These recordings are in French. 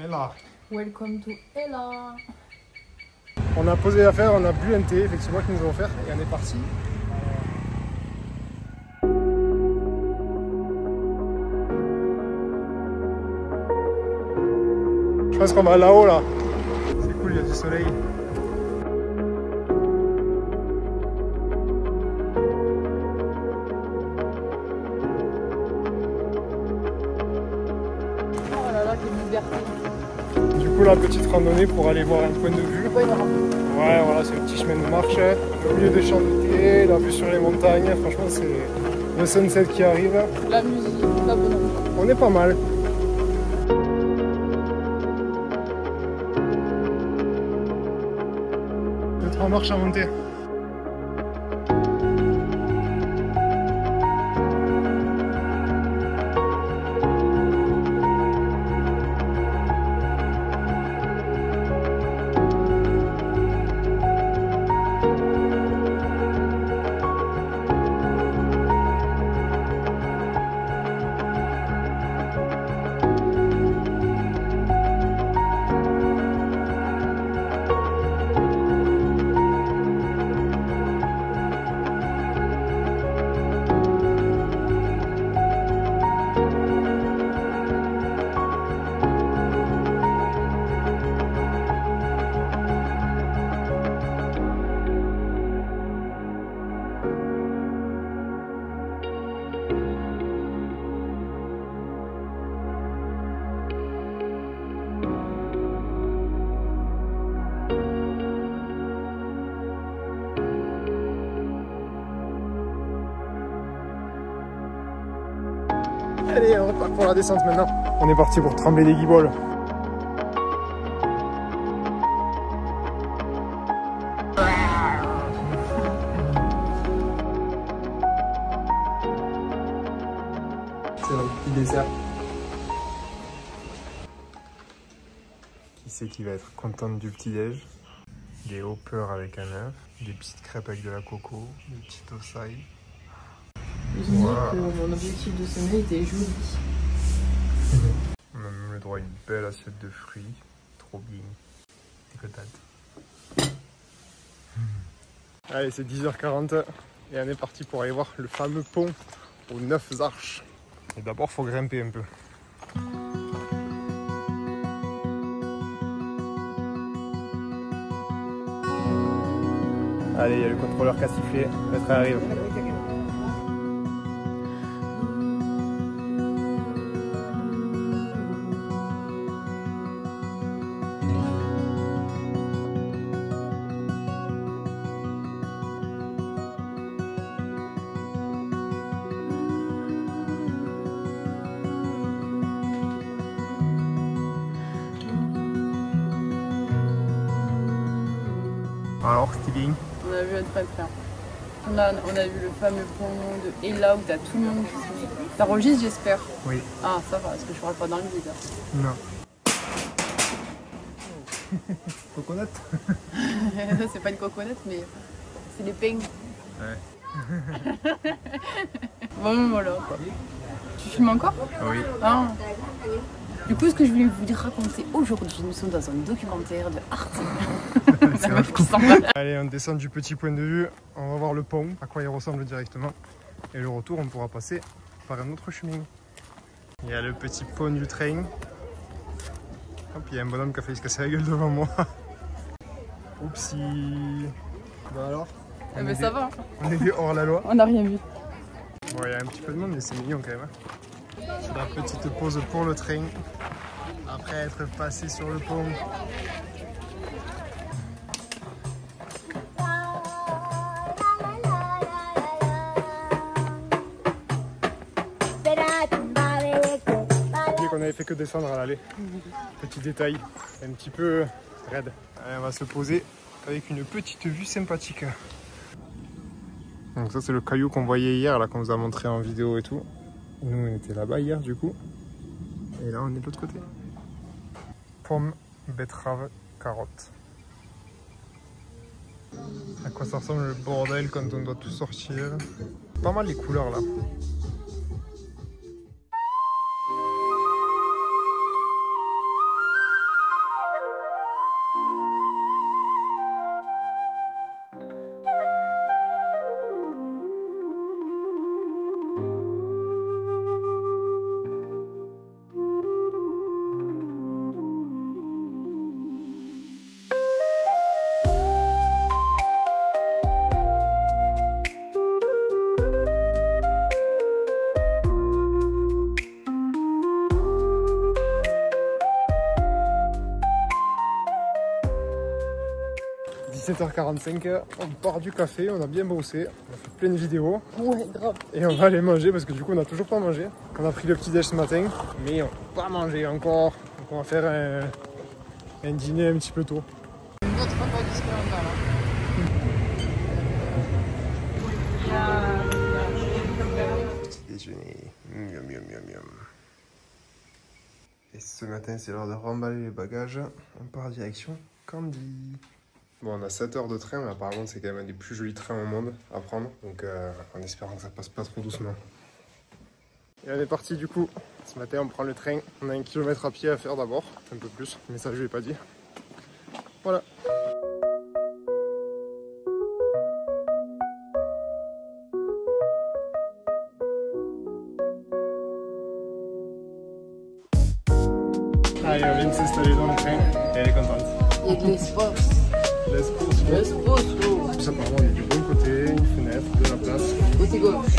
Ella. Welcome to Ella. On a posé l'affaire, on a bu un thé, effectivement, qu'ils nous ont offert et on est parti. Je pense qu'on va là-haut là. C'est cool, il y a du soleil. Oh là là, quelle liberté. Du coup, la petite randonnée pour aller voir un point de vue. C'est pas une randonnée. Ouais, voilà, c'est un petit chemin de marche. Au milieu des champs de thé, la vue sur les montagnes. Franchement, c'est le sunset qui arrive. La musique, pas bonne. On est pas mal. Deux, trois marches à monter. Allez, on repart pour la descente maintenant. On est parti pour trembler les guiboles. C'est un petit dessert. Qui c'est qui va être contente du petit-déj? Des hoppers avec un œuf, des petites crêpes avec de la coco, des petits osai. Je me dis que mon objectif de sommeil était joli. On a même le droit à une belle assiette de fruits. Trop bien. Des patates. Allez, c'est 10h40 et on est parti pour aller voir le fameux pont aux 9 arches. Et d'abord, il faut grimper un peu. Allez, il y a le contrôleur qui a sifflé. Le train arrive. Alors, c'était bien. On a vu un très bien. On a vu le fameux pont de Ella où t'as tout le monde qui se... T'enregistres, j'espère? Oui. Ah, ça va, parce que je parle pas dans le vide. Non. Coconut. Ça, c'est pas une coconut, mais c'est les peignes. Ouais. Bon, voilà. Tu filmes encore? Oui. Ah. Du coup, ce que je voulais vous raconter aujourd'hui, nous sommes dans un documentaire de Arte. Allez, on descend du petit point de vue, on va voir le pont, à quoi il ressemble directement. Et le retour, on pourra passer par un autre chemin. Il y a le petit pont du train. Hop, il y a un bonhomme qui a failli se casser la gueule devant moi. Oupsie. Bah alors Mais ça va. On est hors la loi. On n'a rien vu. Bon, il y a un petit peu de monde, mais c'est mignon quand même. C'est la petite pause pour le train. Après être passé sur le pont. On avait fait que descendre à l'aller. Petit détail, un petit peu raide. Allez, on va se poser avec une petite vue sympathique. Donc ça c'est le caillou qu'on voyait hier, là qu'on vous a montré en vidéo et tout. Nous on était là-bas hier du coup. Et là on est de l'autre côté. Pommes, betteraves, carottes. À quoi ça ressemble le bordel quand on doit tout sortir. Pas mal les couleurs là. 17h45, on part du café, on a bien bossé, on a fait plein de vidéos. Ouais, grave. Et on va aller manger parce que du coup on n'a toujours pas mangé. On a pris le petit déj ce matin, mais on n'a pas mangé encore. Donc on va faire un dîner un petit peu tôt. Notre repas du scandale. Petit déjeuner, miam miam miam miam. Et ce matin c'est l'heure de remballer les bagages. On part direction Candy. Bon, on a 7 heures de train, mais apparemment c'est quand même un des plus jolis trains au monde à prendre. Donc en espérant que ça passe pas trop doucement. Et on est parti du coup. Ce matin on prend le train. On a 1 kilomètre à pied à faire d'abord, un peu plus, mais ça je lui ai pas dit. Voilà. Allez, on vient de s'installer dans le train et elle est contente. Il y a de l'espace. L'espace. L'espace. Ça, apparemment, il y a du bon côté, une fenêtre, de la place. Côté gauche.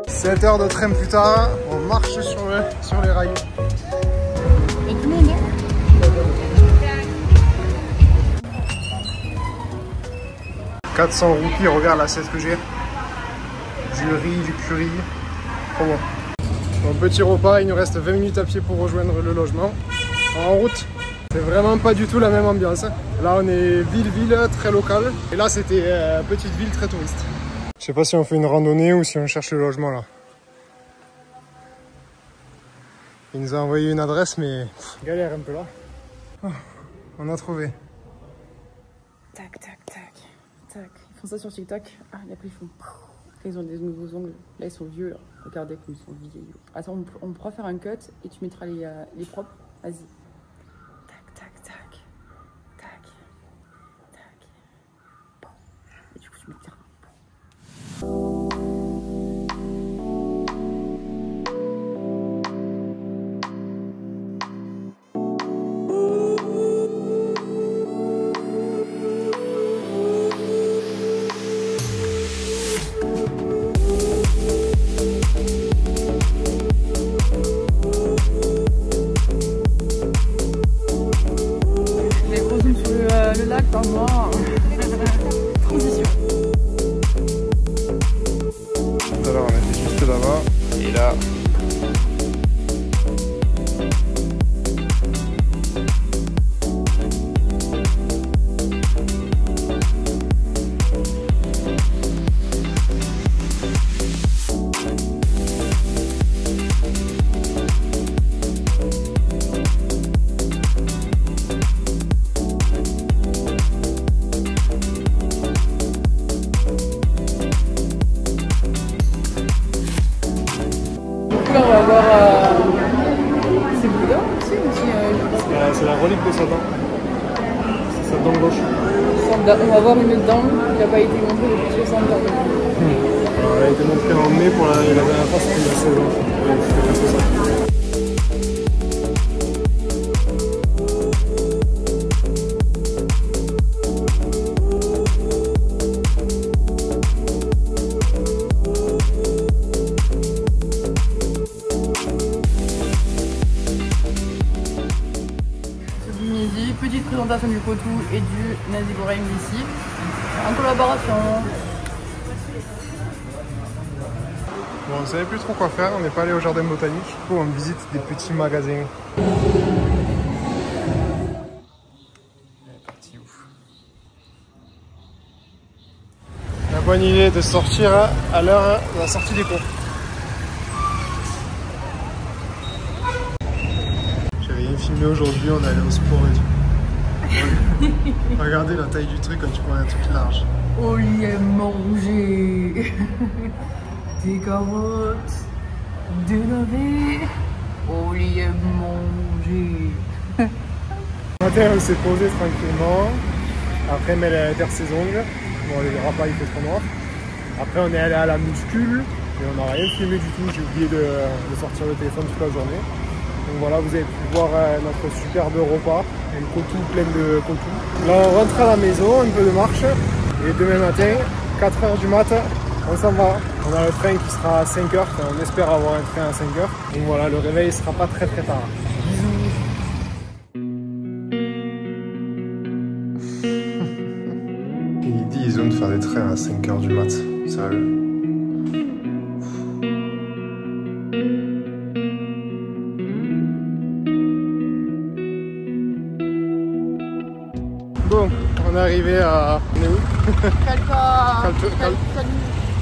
Sept heures de train plus tard, on marche sur les rails. Il y a tout le monde, hein? 400 roupies, regarde l'assiette que j'ai. Du riz, du curry. Trop bon. Bon, petit repas, il nous reste 20 minutes à pied pour rejoindre le logement. En route, c'est vraiment pas du tout la même ambiance. Là, on est ville-ville, très local. Et là, c'était petite ville, très touriste. Je sais pas si on fait une randonnée ou si on cherche le logement là. Il nous a envoyé une adresse, mais galère un peu là. Oh, on a trouvé. Tac, tac, tac, tac. Ils font ça sur TikTok. Ah, et après ils font. Ils ont des nouveaux ongles. Là, ils sont vieux. Là. Regardez comme ils sont vieillots. Attends, on pourra faire un cut et tu mettras les propres. Vas-y. Tac, tac, tac. Tac. Tac. Bon. Et du coup, tu mettras. Le lac par moi. Transition. Tout à l'heure on était juste là-bas et là. On va voir. C'est Bouddha aussi ou C'est la relique de Satan. C'est sa dent gauche. On va voir une dent qui n'a pas été montrée depuis 60 ans. Alors, elle a été montrée en mai pour la dernière fois, c'était il y a 16 ans. Ouais, c'était presque ça. Petite présentation du Kotou et du Nasi Goreng ici, en collaboration. Bon, on savait plus trop quoi faire, on n'est pas allé au jardin botanique. Du coup, on visite des petits magasins. Elle est partie ouf. La bonne idée de sortir à l'heure de la sortie des cours. J'avais rien filmé aujourd'hui, on est allé au sport et tout. Regardez la taille du truc quand tu prends un truc large. On y a mangé des carottes, de navets. On y a mangé. Ce matin, on s'est posé tranquillement. Après, Mel est allée faire ses ongles. Bon, on les verra pas, il fait trop noir. Après, on est allé à la muscule. Et on n'a rien filmé du tout. J'ai oublié de sortir le téléphone toute la journée. Donc voilà, vous avez pu voir notre superbe repas. Un cotou plein de cotou. Là, on rentre à la maison, un peu de marche. Et demain matin, 4h du matin, on s'en va. On a le train qui sera à 5h. Enfin, on espère avoir un train à 5h. Donc voilà, le réveil ne sera pas très tard. Bisous. Il dit ils ont de faire des trains à 5h du mat. Sérieux. Bon, on est arrivé à... On est où?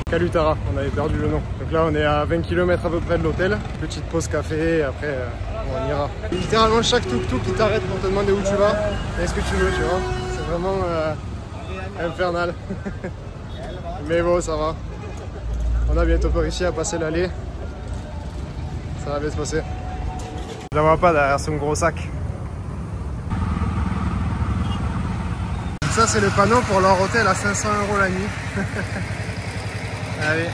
Kalutara, on avait perdu le nom. Donc là on est à 20 km à peu près de l'hôtel. Petite pause café et après on ira. Littéralement chaque tuk-tuk qui t'arrête pour te demander où tu vas et ce que tu veux, tu vois. C'est vraiment infernal. Mais bon, ça va. On a bientôt réussi à passer l'allée. Ça va bien se passer. Je la vois pas derrière son gros sac. Ça c'est le panneau pour leur hôtel à 500 € la nuit. Allez,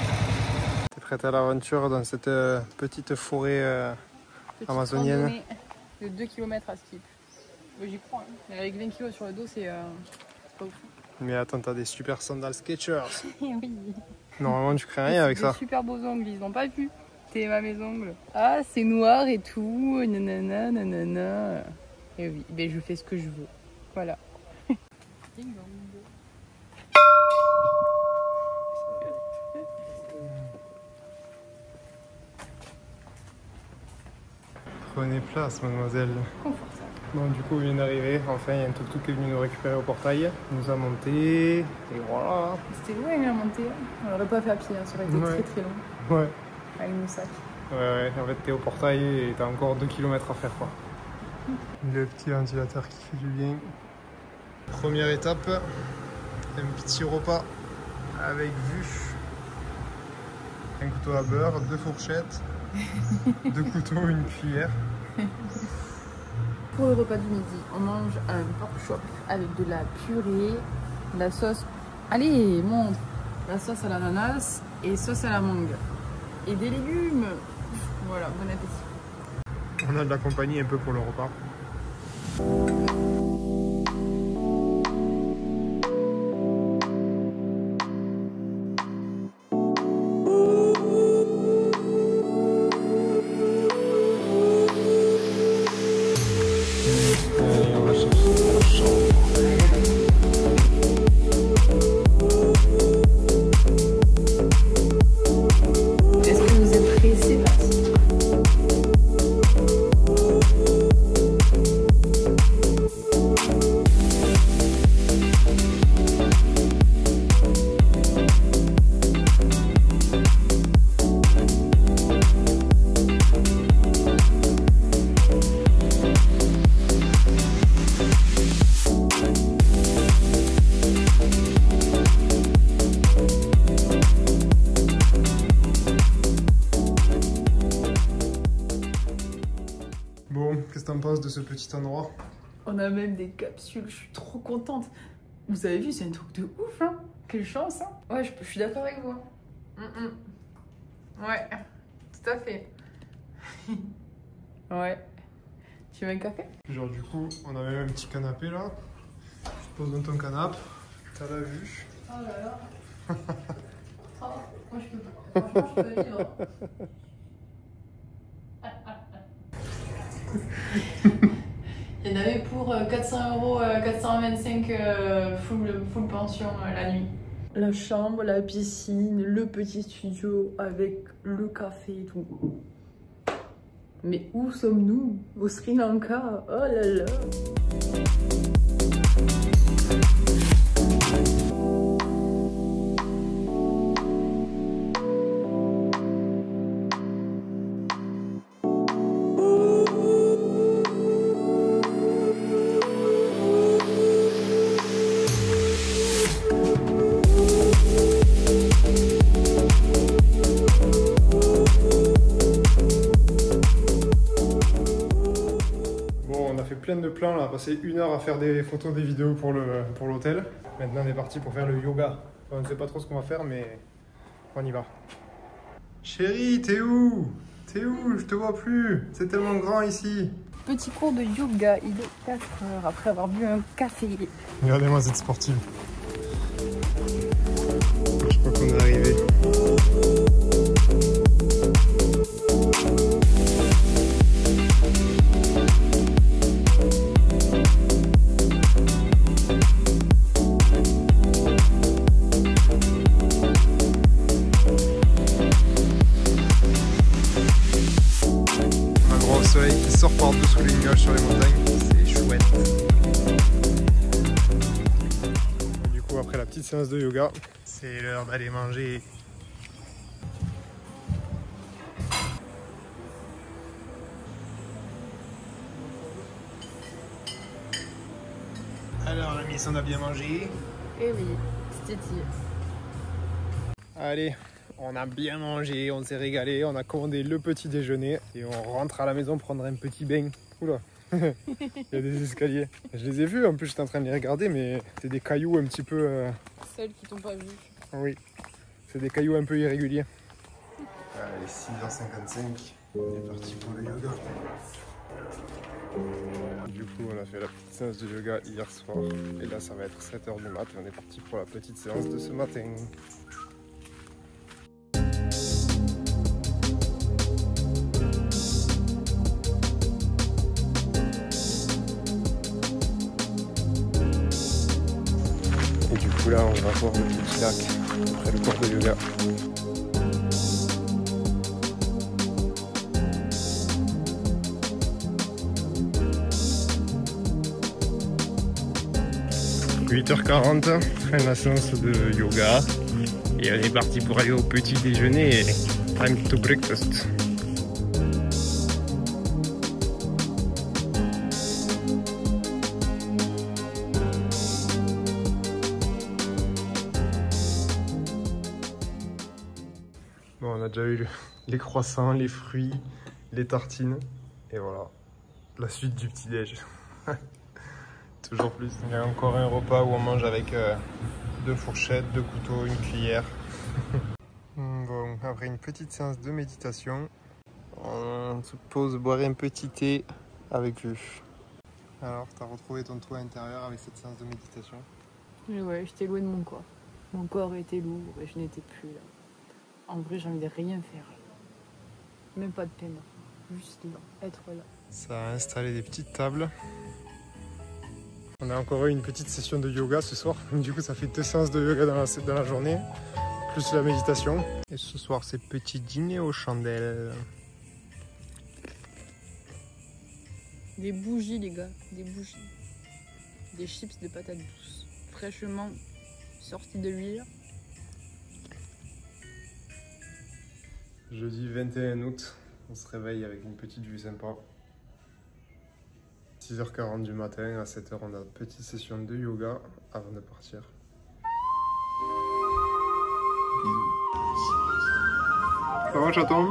t'es prête à l'aventure dans cette petite forêt amazonienne. De 2 km à skip. J'y crois, hein. Mais avec 20 kg sur le dos, c'est pas ouf. Mais attends, t'as des super sandales Skechers. Oui. Normalement, tu crains rien avec ça. Des super beaux ongles, ils n'ont pas vu. T'es à mes ongles. Ah, c'est noir et tout. Nanana, nanana. Et oui, ben, je fais ce que je veux. Voilà. Prenez place, mademoiselle. Confortable. Bon, du coup, on vient d'arriver. Enfin, il y a un tuk-tuk qui est venu nous récupérer au portail. Il nous a monté. Et voilà. C'était loin la montée. On l'aurait pas fait à pied, hein. Ça aurait été très long. Ouais. Avec nos sacs. Ouais, en fait, t'es au portail et t'as encore 2 km à faire, quoi. Le petit ventilateur qui fait du bien. Première étape, un petit repas avec vue. Un couteau à beurre, 2 fourchettes, 2 couteaux, une cuillère. Pour le repas du midi, on mange un pork chop avec de la purée, de la sauce. Allez, montre. La sauce à l'ananas et sauce à la mangue. Et des légumes. Voilà, bon appétit. On a de la compagnie un peu pour le repas. Qu'est-ce que t'en penses de ce petit endroit? On a même des capsules, je suis trop contente. Vous avez vu, c'est un truc de ouf, hein. Quelle chance, hein. Ouais, je suis d'accord avec vous. Ouais, tout à fait. Ouais. Tu veux un café? Genre du coup, on a même un petit canapé là. Tu te poses dans ton canapé, t'as la vue. Oh là là. Oh, moi je peux pas. Franchement, je peux vivre. Il y en avait pour 400 €, 425 full pension la nuit. La chambre, la piscine, le petit studio avec le café et tout. Mais où sommes-nous? Au Sri Lanka? Oh là là. Plein de plan là, passer 1 heure à faire des photos, des vidéos pour l'hôtel. Maintenant on est parti pour faire le yoga. Enfin, on ne sait pas trop ce qu'on va faire mais on y va. Chérie, t'es où? T'es où? Je te vois plus. C'est tellement grand ici. Petit cours de yoga, il est 4 heures après avoir bu un café. Regardez-moi cette sportive. Je crois qu'on est arrivé. Qui sort par-dessous les nuages sur les montagnes, c'est chouette. Et du coup après la petite séance de yoga, c'est l'heure d'aller manger. Alors la miss, on a bien mangé. Eh oui, c'était. Allez, on a bien mangé, on s'est régalé, on a commandé le petit déjeuner et on rentre à la maison prendre un petit bain. Oula, il y a des escaliers. Je les ai vus, en plus j'étais en train de les regarder, mais c'est des cailloux un petit peu... Celles qui t'ont pas vu. Oui, c'est des cailloux un peu irréguliers. Allez, 6h55, on est parti pour le yoga. Du coup, on a fait la petite séance de yoga hier soir et là ça va être 7h du mat et on est parti pour la petite séance de ce matin. Et du coup là on va voir le petit lac après le cours de yoga. « 8h40, fin de la séance de yoga et on est parti pour aller au petit déjeuner, time to breakfast. Bon, on a déjà eu les croissants, les fruits, les tartines et voilà, la suite du petit déj. Toujours plus. Il y a encore un repas où on mange avec 2 fourchettes, 2 couteaux, une cuillère. Bon, après une petite séance de méditation, on se pose boire un petit thé avec vue. Alors, t'as retrouvé ton toit intérieur avec cette séance de méditation? Ouais, j'étais loin de mon corps. Mon corps était lourd et je n'étais plus là. En vrai, j'ai envie de rien faire. Même pas de peine. Juste là, être là. Ça a installé des petites tables. On a encore eu une petite session de yoga ce soir. Du coup, ça fait 2 séances de yoga dans la journée, plus la méditation. Et ce soir, c'est petit dîner aux chandelles. Des bougies, les gars. Des bougies. Des chips de patates douces. Fraîchement sortis de l'huile. Jeudi 21 août, on se réveille avec une petite vue sympa. 6h40 du matin, à 7h on a une petite session de yoga avant de partir. Ça va chaton?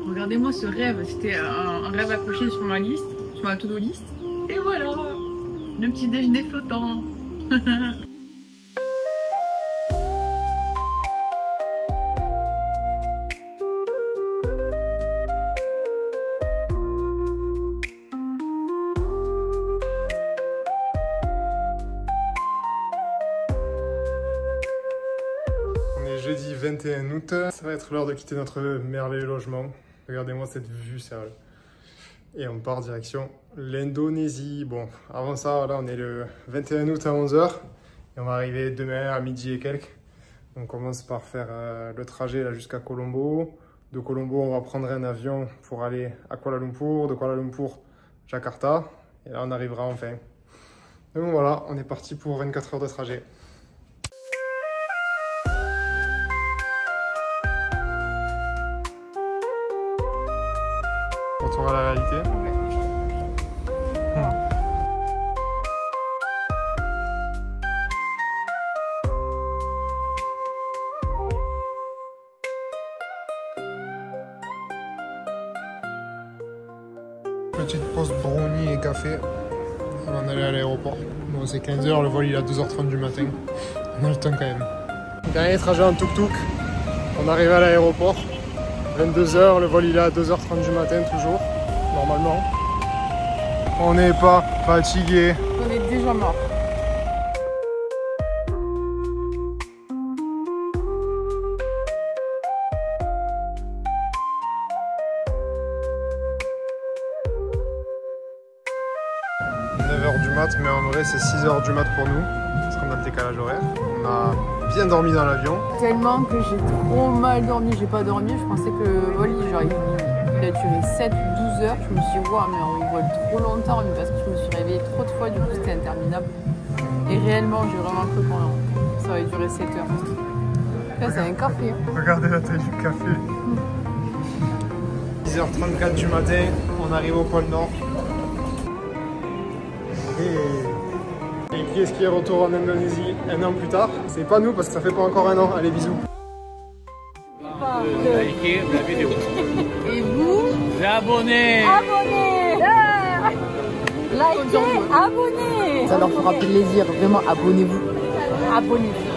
Regardez-moi ce rêve, c'était un rêve accroché sur ma liste, sur ma to-do list. Et voilà, le petit déjeuner flottant. Jeudi 21 août, ça va être l'heure de quitter notre merveilleux logement. Regardez-moi cette vue, sérieux. Et on part direction l'Indonésie. Bon, avant ça, là, on est le 21 août à 11h. Et on va arriver demain à midi et quelques. On commence par faire le trajet là jusqu'à Colombo. De Colombo, on va prendre un avion pour aller à Kuala Lumpur. De Kuala Lumpur, Jakarta. Et là, on arrivera enfin. Donc voilà, on est parti pour 24 heures de trajet. Retour à la réalité. Petite pause brownie et café avant d'aller à l'aéroport. Bon, c'est 15h, le vol il est à 2h30 du matin. On a le temps quand même. Dernier trajet en tuk-tuk. On arrive à l'aéroport. 22h, le vol il est à 2h30 du matin toujours, normalement. On n'est pas fatigué. On est déjà mort. Du mat, mais en vrai c'est 6h du mat pour nous parce qu'on a le décalage horaire. On a bien dormi dans l'avion. Tellement que j'ai trop mal dormi, j'ai pas dormi, je pensais que le vol il a duré 7 ou 12 heures. Je me suis dit ouais, mais on vole trop longtemps, mais parce que je me suis réveillée trop de fois, du coup c'était interminable. Et réellement j'ai vraiment cru que ça avait duré 7 heures. Là c'est un café. Regardez la taille du café. 10h34 du matin, on arrive au pôle Nord. Et qui est-ce qui est retour en Indonésie un an plus tard? C'est pas nous parce que ça fait pas encore un an. Allez, bisous. Likez la vidéo. Et vous? Abonnez. Abonnez. Likez, abonnez. Ça leur fera plaisir, vraiment abonnez-vous. Abonnez-vous.